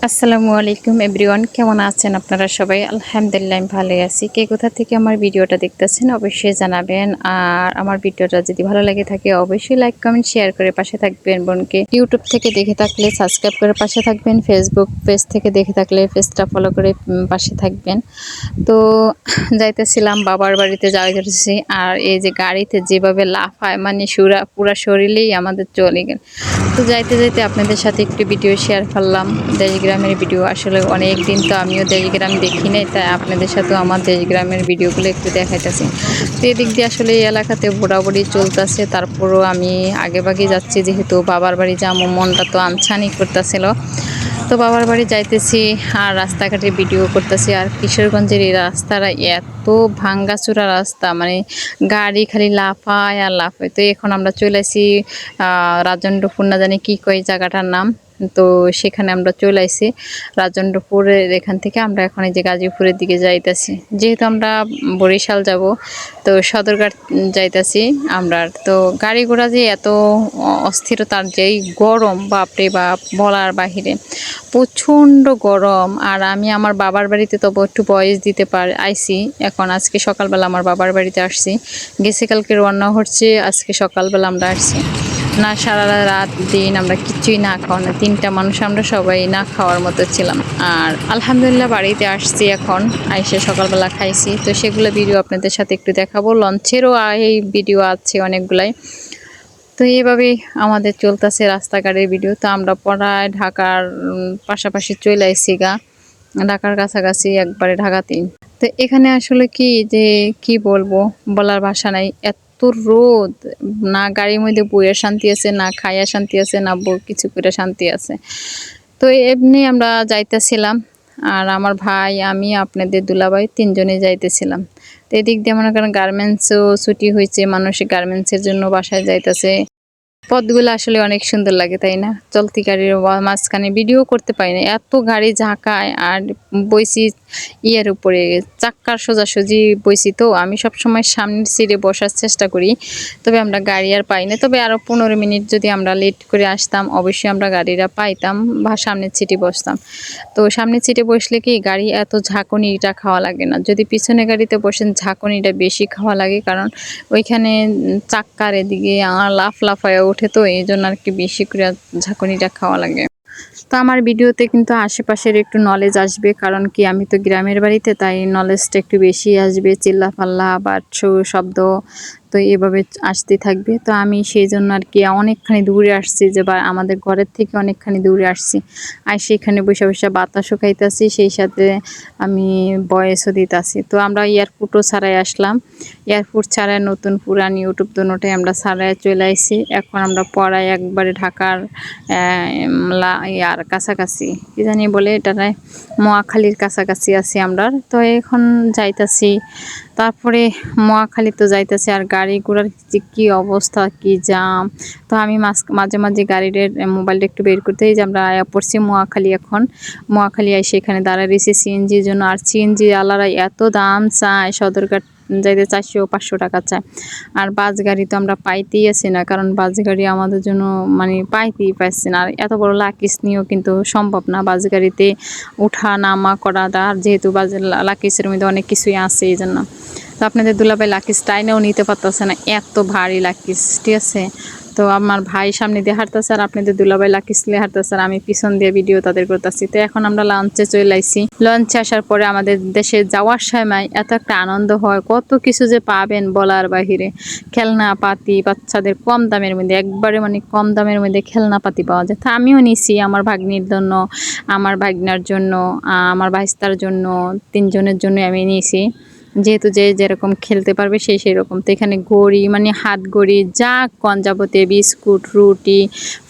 আসসালামু আলাইকুম এভরিওয়ান, কেমন আছেন আপনারা সবাই? আলহামদুলিল্লাহ আমি ভালোই আছি। কে কোথা থেকে আমার ভিডিওটা দেখতেছেন অবশ্যই জানাবেন। আর আমার ভিডিওটা যদি ভালো লাগে থাকে অবশ্যই লাইক কমেন্ট শেয়ার করে পাশে থাকবেন। বোনকে ইউটিউব থেকে দেখে থাকলে সাবস্ক্রাইব করে পাশে থাকবেন, ফেসবুক পেজ থেকে দেখে থাকলে পেজটা ফলো করে পাশে থাকবেন। তো যাইতেছিলাম বাবার বাড়িতে যাইতেছি, আর এই যে গাড়িতে যেভাবে লাফায় মানে পুরা শরীরেই আমাদের চলে গেল। তো যাইতে যাইতে আপনাদের সাথে একটু ভিডিও শেয়ার করলাম, দেশগ্রামের ভিডিও। আসলে অনেক দিন তো আমিও দেশগ্রাম দেখি নাই, তাই আপনাদের সাথেও আমার দেশগ্রামের ভিডিওগুলো একটু দেখাইতেছি। তো এদিক দিয়ে আসলে এই এলাকাতে ঘোরাঘুরি চলতেছে, তারপরও আমি আগে ভাগে যাচ্ছি, যেহেতু বাবার বাড়ি যাবো, মনটা তো আনছানি করতেছিল। তো বাবার বাড়ি যাইতেছি আর রাস্তাঘাটে ভিডিও করতেছি। আর কিশোরগঞ্জের এই রাস্তাটা এত ভাঙ্গাচোরা রাস্তা, মানে গাড়ি খালি লাফায় আর লাফায়। তো এখন আমরা চলে আসি রাজেন্দ্রপুর, না জানি কি কয় জায়গাটার নাম। তো সেখানে আমরা চলে আসি রাজেন্দ্রপুরের। এখান থেকে আমরা এখন এই যে গাজীপুরের দিকে যাইতেছি, যেহেতু আমরা বরিশাল যাব, তো সদরঘাট যাইতেছি আমরা। তো গাড়ি ঘোড়া যে এত অস্থিরতার, যেই গরম বাপরে বাপ বলার বাহিরে, প্রচণ্ড গরম। আর আমি আমার বাবার বাড়িতে তবু একটু ভয়েস দিতে আইছি এখন। আজকে সকালবেলা আমার বাবার বাড়িতে আসছি, গেছে কালকে রওনা হচ্ছে, আজকে সকালবেলা আমরা আসছি। না সারা রাত দিন আমরা কিছুই না খাওয়া, না তিনটা মানুষ আমরা সবাই না খাওয়ার মতো ছিলাম। আর আলহামদুলিল্লাহ বাড়িতে আসছি এখন, আইসে সকালবেলা খাইছি। তো সেগুলো ভিডিও আপনাদের সাথে একটু দেখাবো। লঞ্চেরও এই ভিডিও আছে অনেকগুলাই। তো এইভাবেই আমাদের চলতেছে রাস্তাঘাটের ভিডিও। তো আমরা পড়ায় ঢাকার পাশাপাশি চলে আইছি গা, ঢাকার কাছাকাছি একবারে ঢাকাতেই। তো এখানে আসলে কি যে কি বলবো, বলার ভাষা নাই। এত রোদ, না গাড়ির মধ্যে বইয়ের শান্তি আছে, না খাইয়া শান্তি আছে, না কিছু করে শান্তি আছে। তো এমনি আমরা যাইতেছিলাম, আর আমার ভাই, আমি, আপনাদের দুলাভাই তিনজনে যাইতেছিলাম। তো এদিক দিয়ে মনে করেন গার্মেন্টসও ছুটি হয়েছে, মানুষ গার্মেন্টসের জন্য বাসায় যাইতেছে। পথগুলো আসলে অনেক সুন্দর লাগে, তাই না? চলতি গাড়ির মাঝখানে ভিডিও করতে পারি না, এত গাড়ি ঝাঁকায়। আর বইছি ইয়ের উপরে, চাক্কার সোজাসুজি বইছি। তো আমি সবসময় সামনের সিটে বসার চেষ্টা করি, তবে আমরা গাড়ি আর পাই না। তবে আরও 15 মিনিট যদি আমরা লেট করে আসতাম অবশ্যই আমরা গাড়িটা পাইতাম বা সামনের সিটে বসতাম। তো সামনের সিটে বসলে কি গাড়ি এত ঝাঁকুনিটা খাওয়া লাগে না, যদি পিছনে গাড়িতে বসেন ঝাঁকুনিটা বেশি খাওয়া লাগে, কারণ ওইখানে চাক্কার এদিকে লাফায় ওঠে। তো এই জন্য আর কি বেশি করে ঝাঁকুনিটা খাওয়া লাগে। তো আমার ভিডিওতে কিন্তু আশেপাশের একটু নলেজ আসবে, কারণ কি আমি তো গ্রামের বাড়িতে, তাই নলেজটা একটু বেশি আসবে, চিল্লাপাল্লা বা শব্দ তো এভাবে আসতে থাকবে। তো আমি সেই জন্য আর কি অনেকখানি দূরে আসছি, যে বা আমাদের ঘরের থেকে অনেকখানি দূরে আসছি, আর সেখানে বসে বসে বাতাসও খাইতেছি, সেই সাথে আমি ভয়েসও দিতেছি। তো আমরা এয়ারপোর্টও ছাড়াই আসলাম, এয়ারপোর্ট ছাড়াই নতুন পুরান ইউটিউব দুটোটাই আমরা ছাড়াই চলে আসছি। এখন আমরা পড়াই একবারে ঢাকার ইয়ার কাছাকাছি, কি জানি বলে এটারে, মহাখালীর কাছাকাছি আছি আমরা। তো এখন যাইতাছি, তারপরে মহাখালী তো যাইতেছি। আর গাড়ি ঘোড়ার যে কী অবস্থা, কি জাম। তো আমি মাঝে মাঝে গাড়ির মোবাইলটা একটু বের করতে, যে আমরা পড়ছি মহাখালী। এখন মহাখালী এসে এখানে দাঁড়ায় রয়েছি সিএনজির জন্য। আর সিএনজি আলারা এত দাম চায়, সদরঘাট যাইতে 400-500 টাকা চায়। আর বাস গাড়ি তো আমরা পাইতেই আছি না, কারণ বাস গাড়ি আমাদের জন্য মানে পাইতেই পারছি না। আর এত বড় লাকিস নিয়েও কিন্তু সম্ভব না বাস গাড়িতে ওঠা নামা করাটা, আর যেহেতু বাস লাকিসের মধ্যে অনেক কিছুই আছে এই জন্য। তো আপনাদের দুলাভাই লাকিস টাইনেও নিতে পারতেছে না, এত ভারী লাকিস, ঠিক আছে? তো আমার ভাই সামনে দিয়ে হাঁটতেছে, আর আপনাদের দুলাভাই লাকিস নিয়ে হাঁটতেছে, আর আমি পিছন দিয়ে ভিডিও তাদের করতেছি। তো এখন আমরা লঞ্চে চলে আইছি। লঞ্চে আসার পরে আমাদের দেশে যাওয়ার সময় এত একটা আনন্দ হয়, কত কিছু যে পাবেন বলার বাহিরে। খেলনা পাতি বাচ্চাদের কম দামের মধ্যে, একবারে মানে কম দামের মধ্যে খেলনা পাতি পাওয়া যায়। তো আমিও নিছি আমার ভাগ্নির জন্য, আমার ভাগ্নার জন্য, আমার ভাইস্তার জন্য, তিনজনের জন্য আমি নিয়েছি, যেহেতু যে যেরকম খেলতে পারবে সেই রকম। তো এখানে ঘড়ি মানে হাত ঘড়ি যা কন যাবতীয় বিস্কুট রুটি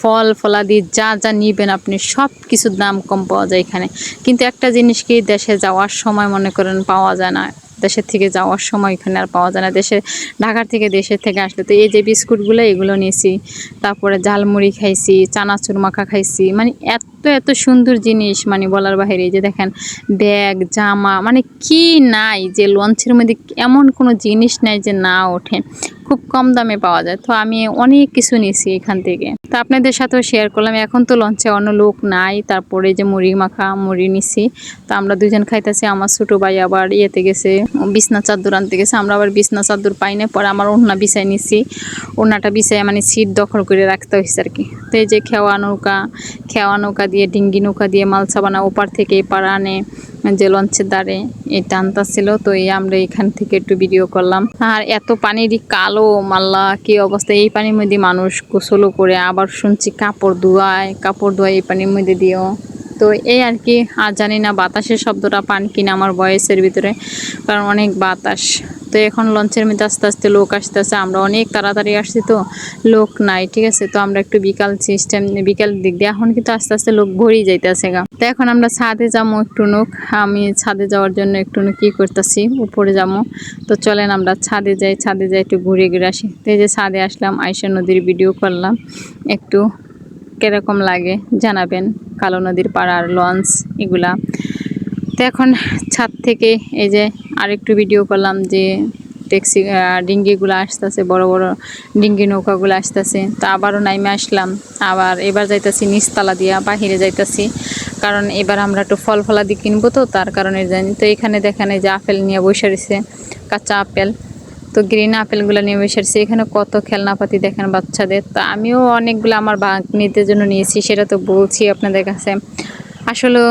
ফল ফলাদি যা যা নিবেন আপনি, সব কিছুর দাম কম পাওয়া যায় এখানে। কিন্তু একটা জিনিস কি, দেশে যাওয়ার সময় মনে করেন পাওয়া যায় না, দেশের থেকে যাওয়ার সময় এখানে আর পাওয়া যায় না। ঢাকার থেকে দেশের থেকে আসলে তো এই যে বিস্কুটগুলো এগুলো নিয়েছি, তারপরে ঝালমুড়ি খাইছি, চানাচুর মাখা খাইছি, মানে এত তো এত সুন্দর জিনিস মানে বলার বাহিরে। এই যে দেখেন ব্যাগ, জামা, মানে কি নাই যে লঞ্চের মধ্যে এমন কোনো জিনিস নাই যে না ওঠে। খুব কম দামে পাওয়া যায়। তো আমি অনেক কিছু নিছি এখান থেকে। তো আপনাদের সাথেও শেয়ার করলাম। এখন তো লঞ্চে অন্য লোক নাই। তারপরে যে মুড়ি মাখা মুড়ি নিছি। তো আমরা দুজন খাইতেছি। আমার ছোট ভাই আবার ইয়েতে গেছে, বিছনা চাদর আনতে গেছে। আমরা আবার বিছনা চাদর পাই না, পরে আমার ওড়না বিছাই নিছি। ওড়নাটা বিছাই মানে সিট দখল করে রাখতে হয়েছে আর কি। তো এই যে খেওয়া নৌকা দিয়ে, ডিঙ্গি নৌকা দিয়ে মালসা বানা ওপার থেকে এপার আনে, যে লঞ্চের দ্বারে এটা আনতাছিল। তো এই আমরা এখান থেকে একটু ভিডিও করলাম। আর এত পানির কালো, মাল্লা কি অবস্থা। এই পানির মধ্যে মানুষ গোসলও করে, আবার শুনছি কাপড় ধোয়ায় এই পানির মধ্যে দিয়েও। তো এই আর কি। আর জানি না বাতাসের শব্দটা পান কিনা আমার ভয়েসের ভিতরে, কারণ অনেক বাতাস। তো এখন লঞ্চের মধ্যে আস্তে আস্তে লোক আসতেছে। আমরা অনেক তাড়াতাড়ি আসছি তো লোক নাই, ঠিক আছে। তো আমরা একটু বিকাল দিক দিয়ে এখন কিন্তু আস্তে আস্তে লোক ভরেই যাইতেছে গা। তো এখন আমরা ছাদে যাবো একটু নোক। আমি ছাদে যাওয়ার জন্য একটু কি করতেছি, উপরে যাবো। তো চলেন আমরা ছাদে যাই একটু ঘুরে আসি। তো এই যে ছাদে আসলাম, আইসা নদীর ভিডিও করলাম একটু। কিরকম লাগে জানাবেন, কালো নদীর পাড়ার লঞ্চ এগুলা। তো এখন ছাদ থেকে এই যে আরেকটু ভিডিও করলাম যে ট্যাক্সি ডিঙ্গিগুলো আসতেছে, বড় বড় ডিঙ্গি নৌকাগুলো আসতেছে। তো আবারও নাইমে আসলাম। আবার এবার যাইতেছি নিচতলা দিয়া বাহিরে যাইতেছি, কারণ এবার আমরা একটু ফল ফলাদি কিনবো, তো তার কারণে জানি। তো এখানে দেখেন এই যে আপেল নিয়ে বসে রয়েছে, কাঁচা আপেল। তো গ্রিন আপেলগুলো নিয়ে বসে রয়েছে। এখানে কত খেলনাপাতি দেখেন বাচ্চাদের। তো আমিও অনেকগুলো আমার ভাগ্নিদের জন্য নিয়েছি, সেটা তো বলছি আপনাদের কাছে। আসলে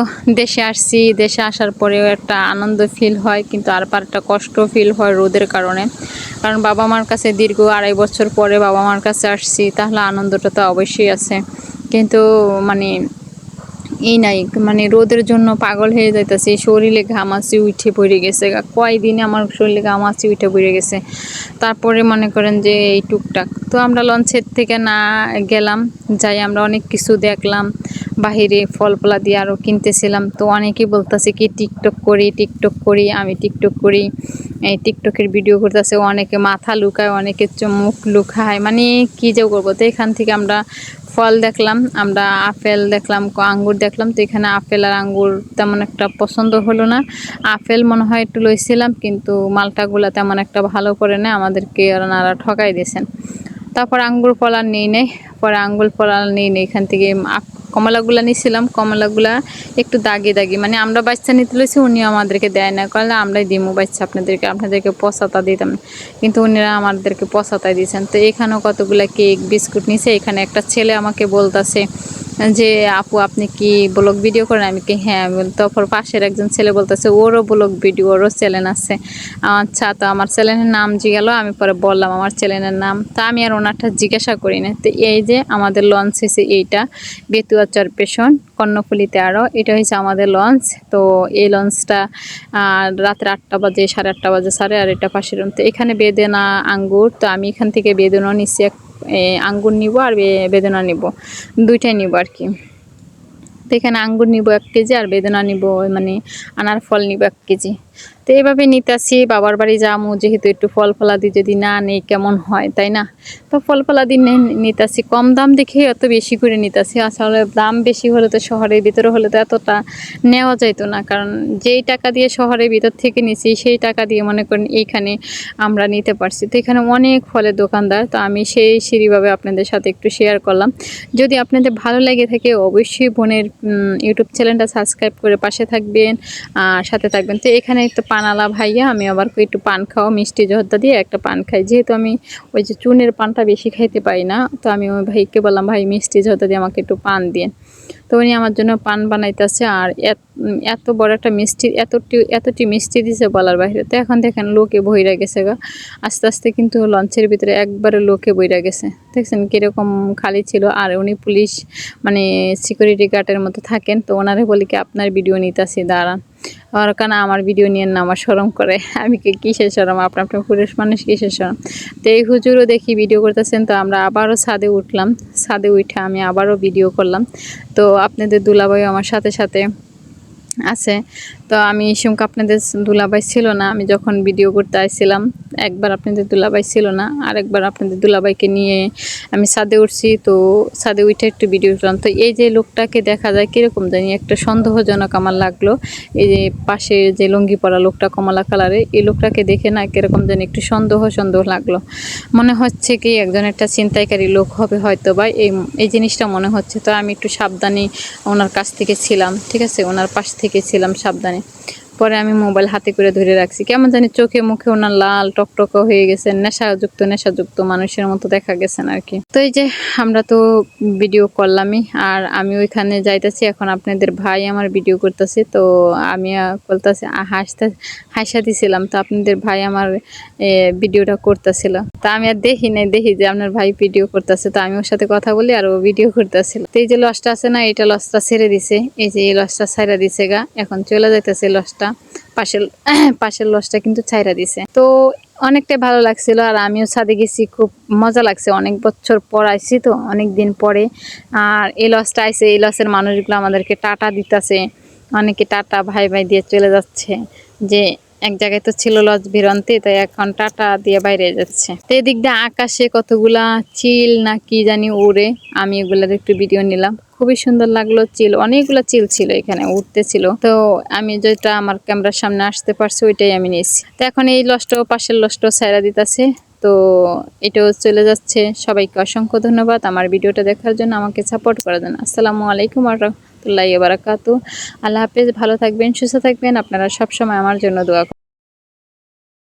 দেশে আসছি, দেশে আসার পরেও একটা আনন্দ ফিল হয়, কিন্তু আর একটা কষ্ট ফিল হয় রোদের কারণে। কারণ বাবা মার কাছে দীর্ঘ 2.5 বছর পরে বাবা মার কাছে আসছি, তাহলে আনন্দটা তো অবশ্যই আছে। কিন্তু মানে এই নাই, মানে রোদের জন্য পাগল হয়ে যাইতেছে। শরীরে ঘামাচি উঠে পড়ে গেছে, কয়দিনে আমার শরীরে ঘামাচি উঠে পড়ে গেছে। তারপরে মনে করেন যে এই টুকটাক। তো আমরা লঞ্চের থেকে না গেলাম, যাই আমরা অনেক কিছু দেখলাম বাহিরে, ফল ফলা দিয়ে আরও কিনতেছিলাম। তো অনেকেই বলতেছে কি টিকটক করি, আমি টিকটক করি, এই টিকটকের ভিডিও করতেছে। অনেকে মাথা লুকায়, অনেকে মুখ লুকায়, মানে কি যে করবো। তো এখান থেকে আমরা ফল দেখলাম, আমরা আপেল দেখলাম, আঙ্গুর দেখলাম। তো এখানে আপেল আর আঙ্গুর তেমন একটা পছন্দ হলো না। আপেল মনে হয় একটু লইছিলাম, কিন্তু মালটাগুলা তেমন একটা ভালো করে না, আমাদেরকে ওনারা ঠকাই দিয়েছেন। তারপর আঙ্গুর ফল আর নেই, পরে আঙ্গুর ফল আর নেই। এখান থেকে কমলাগুলা নিয়েছিলাম, কমলাগুলা একটু দাগি, মানে আমরা বাচ্চা নিতে লইছি, উনি আমাদেরকে দেয় না, কলে আমরাই দিমু বাচ্চা আপনাদেরকে পচাতা দিতাম, কিন্তু উনিরা আমাদেরকে পচাতাই দিয়েছেন। তো এখানেও কতগুলা কেক বিস্কুট নিছে। এখানে একটা ছেলে আমাকে বলতেছে যে আপু আপনি কি ব্লগ ভিডিও করেন? আমি কি হ্যাঁ। তারপর পাশের একজন ছেলে বলতেছে ওরও ব্লগ ভিডিও, ওরও চ্যানেল আছে। আচ্ছা, তো আমার চ্যানেলের নাম জিজ্ঞালো, আমি পরে বললাম আমার চ্যানেলের নাম। তা আমি আর ওনারটা জিজ্ঞাসা করি না। তো এই যে আমাদের লঞ্চ হয়েছে এইটা, বেতুয়া চরপেশন কর্ণফুলী 13, এটা হচ্ছে আমাদের লঞ্চ। তো এই লঞ্চটা রাত্রে 8টা বাজে, 8:30 বাজে ছাড়ে। আর এটা পাশের। তো এখানে বেদেনা আঙ্গুর, তো আমি এখান থেকে বেদেনা নিচ্ছি, আঙ্গুর নিব আর বেদেনা নিব, দুইটাই নিব আর কি। তো এখানে আঙ্গুর নিব 1 কেজি, আর বেদেনা নিব মানে আনার ফল নিব 1 কেজি। তো এইভাবে নিতেছি। বাবার বাড়ি যামু যেহেতু, একটু ফল ফলাদি যদি না নেই কেমন হয়, তাই না? তো ফল ফলাদি নিতেছি কম দাম দেখে, এত বেশি করে নিতেছি। আসলে দাম বেশি হলে তো, শহরের ভিতরে হলে তো এতটা নেওয়া যাইতো না, কারণ যেই টাকা দিয়ে শহরের ভিতর থেকে নিছি সেই টাকা দিয়ে মনে করেন এইখানে আমরা নিতে পারছি। তো এখানে অনেক ফলের দোকানদার। তো আমি সেই সিঁড়িভাবে আপনাদের সাথে একটু শেয়ার করলাম। যদি আপনাদের ভালো লেগে থাকে অবশ্যই বোনের ইউটিউব চ্যানেলটা সাবস্ক্রাইব করে পাশে থাকবেন আর সাথে থাকবেন। তো এখানে একটু পানালা ভাইয়া, আমি আবার একটু পান খাওয়া, মিষ্টি জর্দা দিয়ে একটা পান খাই, যেহেতু আমি ওই যে চুনের পানটা বেশি খাইতে পারি না। তো আমি ওই ভাইকে বললাম ভাই মিষ্টি জর্দা দিয়ে আমাকে একটু পান দিয়ে। তো উনি আমার জন্য পান বানাইতেছে। আর এত বড় একটা মিষ্টি, এতটি মিষ্টি দিছে বলার বাইরে। তো এখন দেখেন লোকে বইরা গেছে গা, আস্তে আস্তে কিন্তু লঞ্চের ভিতরে একবারে লোকে বইরা গেছে। দেখছেন কীরকম খালি ছিল। আর উনি পুলিশ মানে সিকিউরিটি গার্ডের মতো থাকেন। তো ওনারে বলি কি আপনার ভিডিও নিতেছি দাঁড়ান, আর কেন আমার ভিডিও নিয়ে না, আমার শরম করে। আমি কি কিসের শরম, আপনার পুরুষ মানুষ কিসের শরম। তো এই হুজুরও দেখি ভিডিও করতেছেন। তো আমরা আবারও ছাদে উঠলাম, ছাদে উঠে আমি আবারও ভিডিও করলাম। তো আপনাদের দুলাভাই আমার সাথে সাথে আছে। তো আমি শুনক আপনাদের দুলাভাই ছিল না আমি যখন ভিডিও করতে আসছিলাম, একবার আপনাদের দুলাভাই ছিল না, আরেকবার আপনাদের দুলাভাইকে নিয়ে আমি ছাদে উঠছি, তো ছাদে উঠে একটু ভিডিও করলাম। তো এই যে লোকটাকে দেখা যায় কীরকম জানি একটা সন্দেহজনক আমার লাগলো। এই যে পাশে যে লুঙ্গি পরা লোকটা কমলা কালারে, এই লোকটাকে দেখে না কীরকম জানি একটু সন্দেহ লাগলো। মনে হচ্ছে কি একজন একটা ছিনতাইকারী লোক হবে হয়তো বা, এই জিনিসটা মনে হচ্ছে। তো আমি একটু সাবধানে ওনার কাছ থেকে ছিলাম, ঠিক আছে, ওনার পাশ থেকে ছিলাম সাবধানে। পরে আমি মোবাইল হাতে করে ধরে রাখছি, কেমন জানি চোখে মুখে ওনার লাল টকটকা হয়ে গেছে, নেশাযুক্ত মানুষের মতো দেখা গেছেন আর কি। তো এই যে আমরা তো ভিডিও করলামই, আর আমি ওইখানে যাইতেছি এখন। আপনাদের ভাই আমার ভিডিও করতেছে, তো আমি বলতেছি হাসা দিছিলাম, তো আপনাদের ভাই আমার ভিডিওটা করতেছিল। তা আমি আর দেখি যে আপনার ভাই ভিডিও করতেছে, তো আমি ওর সাথে কথা বলি আর ও ভিডিও করতেছিল। তো এই যে লসটা আছে না, এটা লসটা ছেড়ে দিছে, এই যে এই লসটা ছাইরা দিছে গা, এখন চলে যাইতেছে লসটা। পাশের লসটা কিন্তু ছাইরা দিছে। তো অনেকটাই ভালো লাগছিল, আর আমিও ছাদে গেছি, খুব মজা লাগছে। অনেক বছর পর আইছি, তো অনেক দিন পরে। আর এই লসটা আইছে, এই লসের মানুষগুলো আমাদেরকে টাটা দিতেছে, অনেকে টাটা ভাই ভাই দিয়ে চলে যাচ্ছে। যে এক জায়গায় তো ছিল লজ ভিরন্তে, তাই এখন টাটা দিয়ে বাইরে যাচ্ছে। তো এদিক দিয়ে আকাশে কতগুলা চিল না কি জানি উড়ে, আমি এগুলার একটু ভিডিও নিলাম। খুবই সুন্দর লাগলো, চিল অনেকগুলো চিল ছিল এখানে উঠতেছিল। তো আমি যেটা আমার ক্যামেরার সামনে আসতে পারছি ওইটাই আমি নিয়েছি। তো এখন এই লসটাও পাশের লসটাও ছাইরা দিতেছে, তো এটাও চলে যাচ্ছে। সবাইকে অসংখ্য ধন্যবাদ আমার ভিডিওটা দেখার জন্য, আমাকে সাপোর্ট করার জন্য। আসসালামু আলাইকুম ওয়া রাহমাতুল্লাহি ওয়া বারাকাতুহু। আল্লাহ হাফেজ, ভালো থাকবেন, সুস্থ থাকবেন। আপনারা সবসময় আমার জন্য দোয়া করবেন।